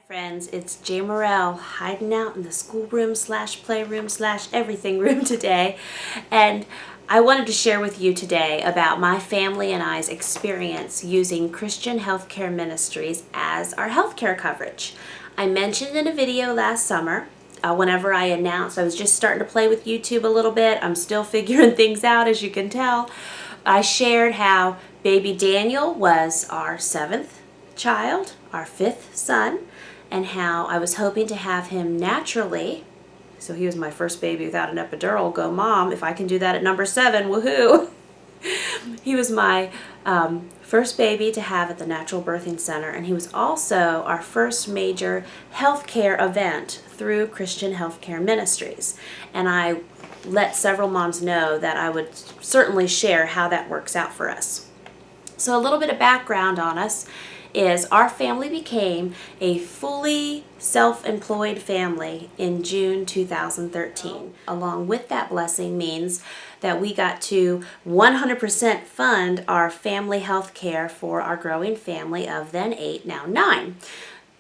Friends, it's Jamerrill hiding out in the schoolroom / playroom / everything room today, and I wanted to share with you today about my family and I's experience using Christian Healthcare Ministries as our healthcare coverage. I mentioned in a video last summer, whenever I announced I was just starting to play with YouTube a little bit. I'm still figuring things out, as you can tell. I shared how baby Daniel was our 7th child, our 5th son, and how I was hoping to have him naturally. So he was my first baby without an epidural. Go mom, if I can do that at number 7, woohoo. He was my first baby to have at the Natural Birthing Center, and he was also our first major healthcare event through Christian Healthcare Ministries. And I let several moms know that I would certainly share how that works out for us. So a little bit of background on us is our family became a fully self-employed family in June 2013. Along with that blessing means that we got to 100% fund our family health care for our growing family of then 8, now 9.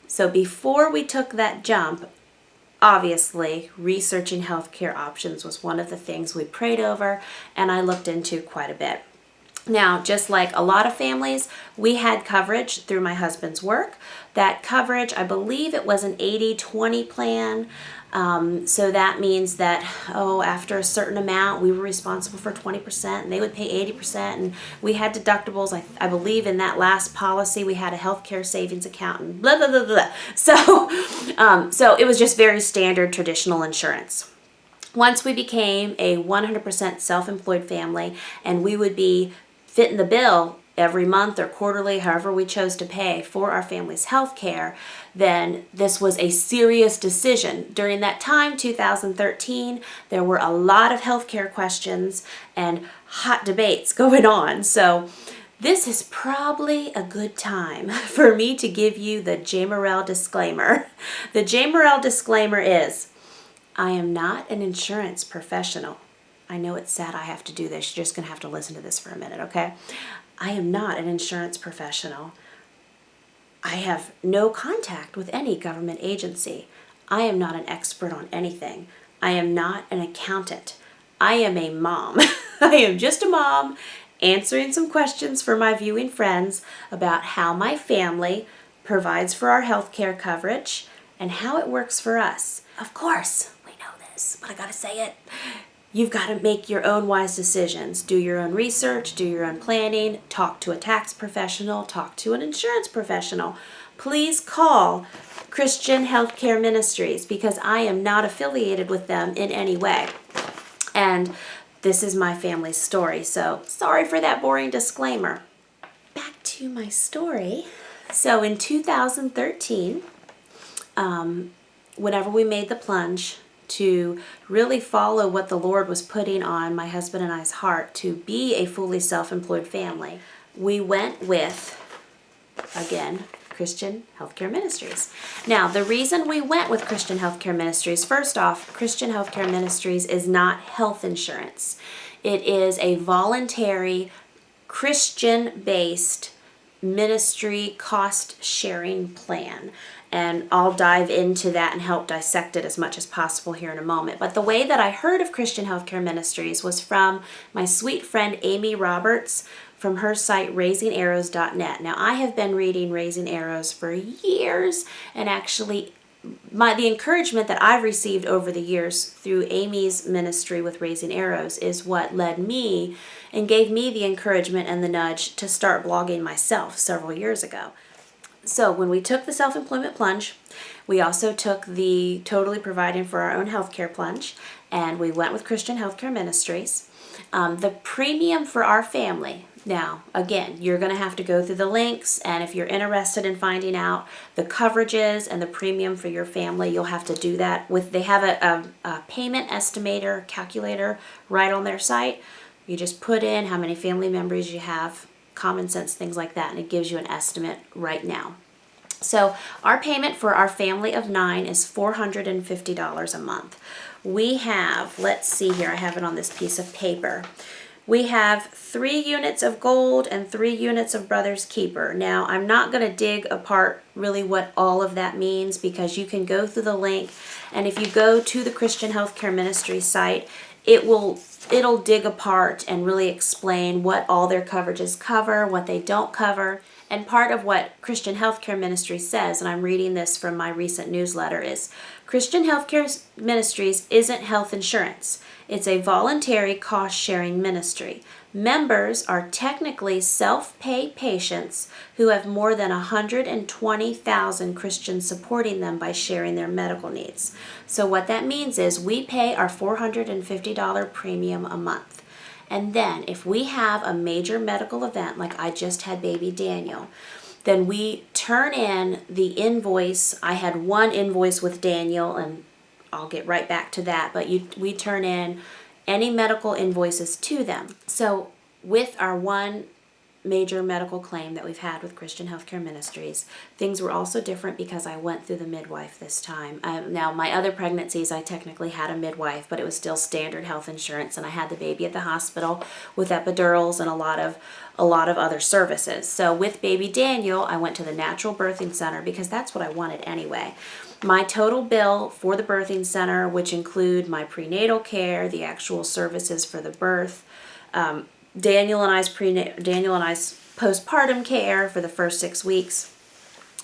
So before we took that jump, obviously, researching healthcare options was one of the things we prayed over and I looked into quite a bit. Now, just like a lot of families, we had coverage through my husband's work. That coverage, I believe it was an 80-20 plan. So that means that, after a certain amount, we were responsible for 20% and they would pay 80%. And we had deductibles. I believe in that last policy, we had a healthcare savings account and blah, blah, blah, blah. So it was just very standard traditional insurance. Once we became a 100% self-employed family and we would be fitting the bill every month or quarterly, however we chose to pay for our family's health care, then this was a serious decision. During that time, 2013, there were a lot of healthcare questions and hot debates going on. So this is probably a good time for me to give you the Jamerrill disclaimer. The Jamerrill disclaimer is, I am not an insurance professional. I know it's sad I have to do this. You're just going to have to listen to this for a minute, okay? I am not an insurance professional. I have no contact with any government agency. I am not an expert on anything. I am not an accountant. I am a mom. I am just a mom answering some questions for my viewing friends about how my family provides for our health care coverage and how it works for us. Of course, we know this, but I gotta say it. You've got to make your own wise decisions. Do your own research, do your own planning, talk to a tax professional, talk to an insurance professional. Please call Christian Healthcare Ministries because I am not affiliated with them in any way. And this is my family's story, so sorry for that boring disclaimer. Back to my story. So in 2013, whenever we made the plunge to really follow what the Lord was putting on my husband and I's heart to be a fully self-employed family, we went with, again, Christian Healthcare Ministries. Now, the reason we went with Christian Healthcare Ministries, first off, Christian Healthcare Ministries is not health insurance. It is a voluntary, Christian-based ministry cost-sharing plan. And I'll dive into that and help dissect it as much as possible here in a moment. But the way that I heard of Christian Healthcare Ministries was from my sweet friend Amy Roberts from her site raisingarrows.net. Now, I have been reading Raising Arrows for years, and actually the encouragement that I've received over the years through Amy's ministry with Raising Arrows is what led me and gave me the encouragement and the nudge to start blogging myself several years ago. So when we took the self-employment plunge, we also took the totally providing for our own healthcare plunge, and we went with Christian Healthcare Ministries. The premium for our family, now, again, you're going to have to go through the links, and if you're interested in finding out the coverages and the premium for your family, you'll have to do that. They have a payment estimator calculator right on their site. You just put in how many family members you have, common sense things like that, and it gives you an estimate right now. So our payment for our family of 9 is $450 a month. We have, let's see here, I have it on this piece of paper. We have 3 units of gold and 3 units of Brother's Keeper. Now, I'm not going to dig apart really what all of that means, because you can go through the link, and if you go to the Christian Healthcare Ministries site, it'll dig apart and really explain what all their coverages cover, what they don't cover. And part of what Christian Healthcare Ministry says, and I'm reading this from my recent newsletter, is Christian Healthcare Ministries isn't health insurance. It's a voluntary cost-sharing ministry. Members are technically self-pay patients who have more than 120,000 Christians supporting them by sharing their medical needs. So what that means is we pay our $450 premium a month. And then if we have a major medical event, like I just had baby Daniel, then we turn in the invoice. I had one invoice with Daniel, and I'll get right back to that, but we turn in any medical invoices to them. So with our one major medical claim that we've had with Christian Healthcare Ministries, things were also different because I went through the midwife this time. Now, my other pregnancies, I technically had a midwife, but it was still standard health insurance, and I had the baby at the hospital with epidurals and a lot of other services. So with baby Daniel, I went to the Natural Birthing Center because that's what I wanted anyway. My total bill for the birthing center, which include my prenatal care, the actual services for the birth, Daniel and I's postpartum care for the first 6 weeks,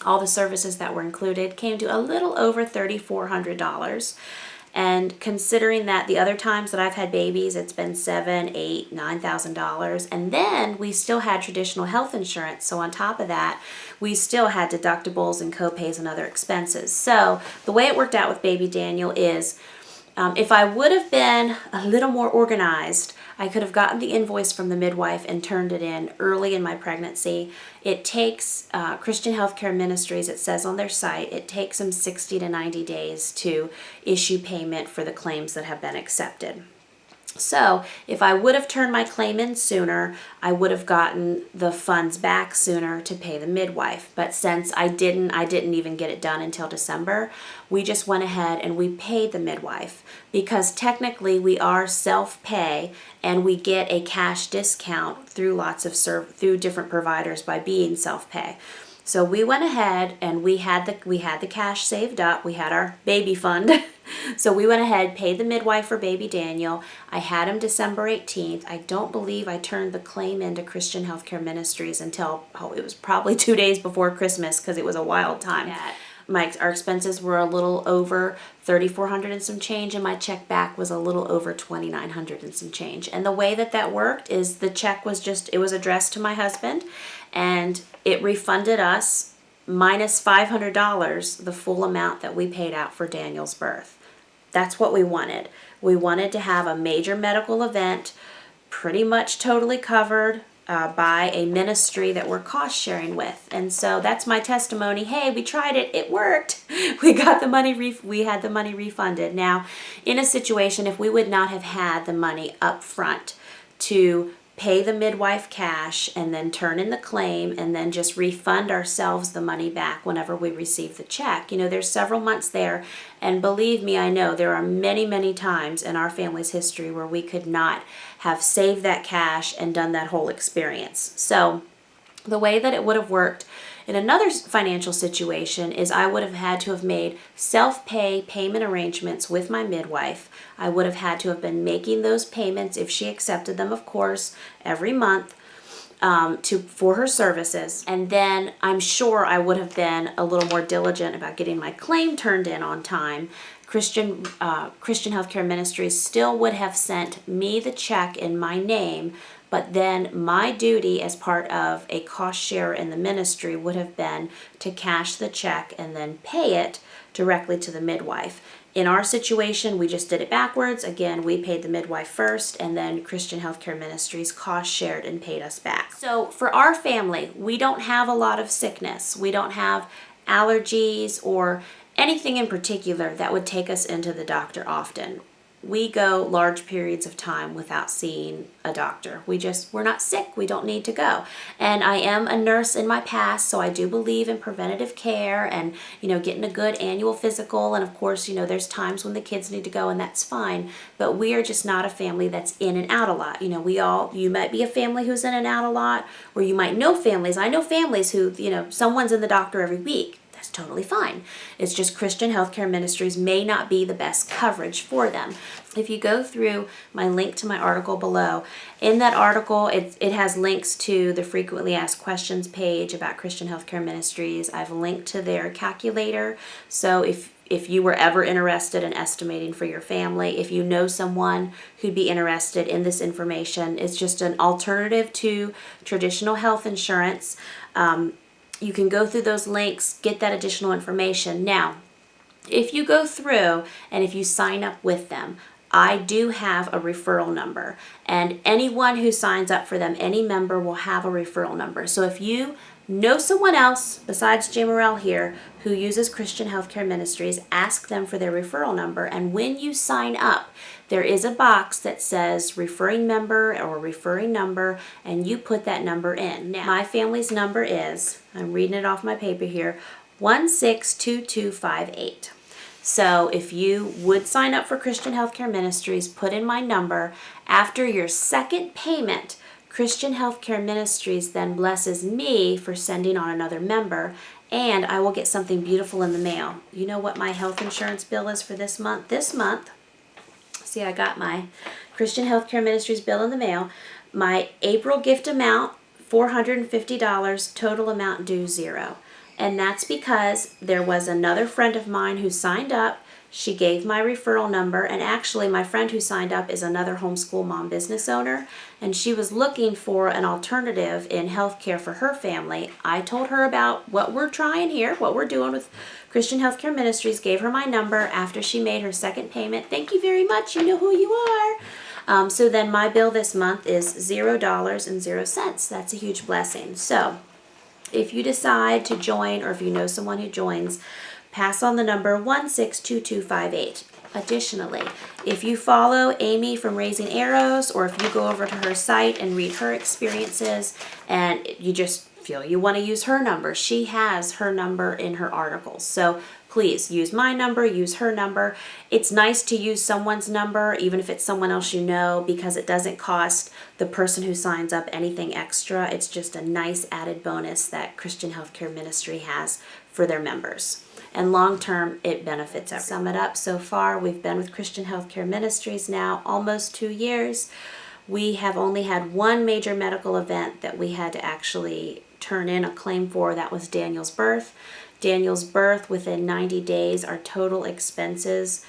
all the services that were included, came to a little over $3,400. And considering that the other times that I've had babies, it's been $7,000, $8,000, $9,000. And then we still had traditional health insurance. So on top of that, we still had deductibles and copays and other expenses. So the way it worked out with baby Daniel is, if I would have been a little more organized, I could have gotten the invoice from the midwife and turned it in early in my pregnancy. It takes Christian Healthcare Ministries, it says on their site, it takes them 60 to 90 days to issue payment for the claims that have been accepted. So if I would have turned my claim in sooner, I would have gotten the funds back sooner to pay the midwife. But since I didn't even get it done until December, we just went ahead and we paid the midwife, because technically we are self-pay and we get a cash discount through through different providers by being self-pay. So we went ahead and we had the cash saved up. We had our baby fund. So we went ahead, paid the midwife for baby Daniel. I had him December 18th. I don't believe I turned the claim into Christian Healthcare Ministries until, it was probably 2 days before Christmas, because it was a wild time. Our expenses were a little over $3,400 and some change, and my check back was a little over $2,900 and some change. And the way that worked is the check was it was addressed to my husband, and it refunded us minus $500 the full amount that we paid out for Daniel's birth. That's what we wanted. We wanted to have a major medical event pretty much totally covered by a ministry that we're cost sharing with. And so that's my testimony. Hey, we tried it. It worked. We got the money. We had the money refunded. Now, in a situation, if we would not have had the money up front to pay the midwife cash and then turn in the claim and then just refund ourselves the money back whenever we receive the check, there's several months there. And believe me, I know there are many, many times in our family's history where we could not have saved that cash and done that whole experience. So the way that it would have worked in another financial situation is I would have had to have made self-pay payment arrangements with my midwife. I would have had to have been making those payments, if she accepted them, of course, every month for her services. And then I'm sure I would have been a little more diligent about getting my claim turned in on time. Christian Healthcare Ministries still would have sent me the check in my name, but then my duty as part of a cost share in the ministry would have been to cash the check and then pay it directly to the midwife. In our situation, we just did it backwards. Again, we paid the midwife first, and then Christian Healthcare Ministries cost shared and paid us back. So for our family, we don't have a lot of sickness. We don't have allergies or anything in particular that would take us into the doctor often. we go large periods of time without seeing a doctor. We're not sick. We don't need to go. And I am a nurse in my past, so I do believe in preventative care and, getting a good annual physical. And of course, there's times when the kids need to go, and that's fine. But we are just not a family that's in and out a lot. You might be a family who's in and out a lot, or you might know families. I know families who, someone's in the doctor every week. That's totally fine. It's just Christian Healthcare Ministries may not be the best coverage for them. If you go through my link to my article below, in that article, it has links to the frequently asked questions page about Christian Healthcare Ministries. I've linked to their calculator. So if you were ever interested in estimating for your family, if you know someone who'd be interested in this information, it's just an alternative to traditional health insurance. You can go through those links, get that additional information. Now, if you go through and if you sign up with them, I do have a referral number, and anyone who signs up for them, any member will have a referral number. So if you know someone else besides Jamerrill here who uses Christian Healthcare Ministries, ask them for their referral number. And when you sign up, there is a box that says referring member or referring number, and you put that number in. Now, my family's number is, I'm reading it off my paper here, 162258. So if you would sign up for Christian Healthcare Ministries, put in my number. After your second payment, Christian Healthcare Ministries then blesses me for sending on another member, and I will get something beautiful in the mail. You know what my health insurance bill is for this month? This month, see, I got my Christian Healthcare Ministries bill in the mail. My April gift amount, $450, total amount due $0. And that's because there was another friend of mine who signed up. She gave my referral number, and actually my friend who signed up is another homeschool mom business owner, and she was looking for an alternative in healthcare for her family. I told her about what we're trying here, what we're doing with Christian Healthcare Ministries, gave her my number after she made her second payment. Thank you very much. You know who you are. So then my bill this month is $0.00. That's a huge blessing. So if you decide to join, or if you know someone who joins, pass on the number 162258. Additionally, if you follow Amy from Raising Arrows, or if you go over to her site and read her experiences and you just feel you want to use her number, she has her number in her articles. So please use my number, use her number. It's nice to use someone's number, even if it's someone else you know, because it doesn't cost the person who signs up anything extra. It's just a nice added bonus that Christian Healthcare Ministry has for their members. And long term, it benefits everyone. Sum it up, so far we've been with Christian Healthcare Ministries now almost 2 years. We have only had one major medical event that we had to actually turn in a claim for. That was Daniel's birth. Daniel's birth, within 90 days, our total expenses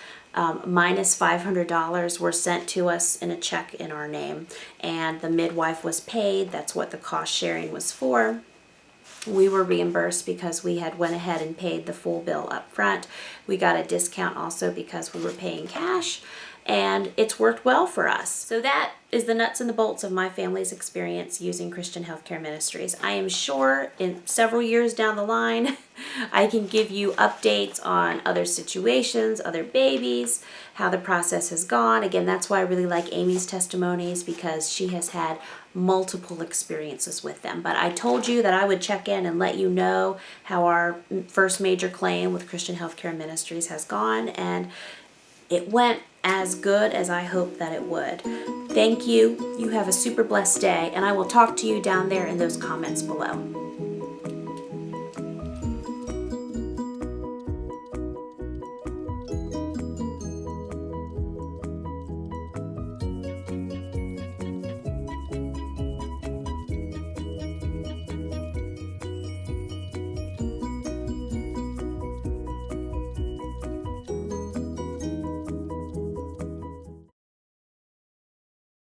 minus $500 were sent to us in a check in our name, and the midwife was paid. That's what the cost sharing was for. We were reimbursed because we had went ahead and paid the full bill up front. We got a discount also because we were paying cash, and it's worked well for us. So that is the nuts and the bolts of my family's experience using Christian Healthcare Ministries. I am sure in several years down the line, I can give you updates on other situations, other babies, how the process has gone. Again, that's why I really like Amy's testimonies, because she has had multiple experiences with them. But I told you that I would check in and let you know how our first major claim with Christian Healthcare Ministries has gone, and it went as good as I hoped that it would. Thank you. You have a super blessed day, and I will talk to you down there in those comments below.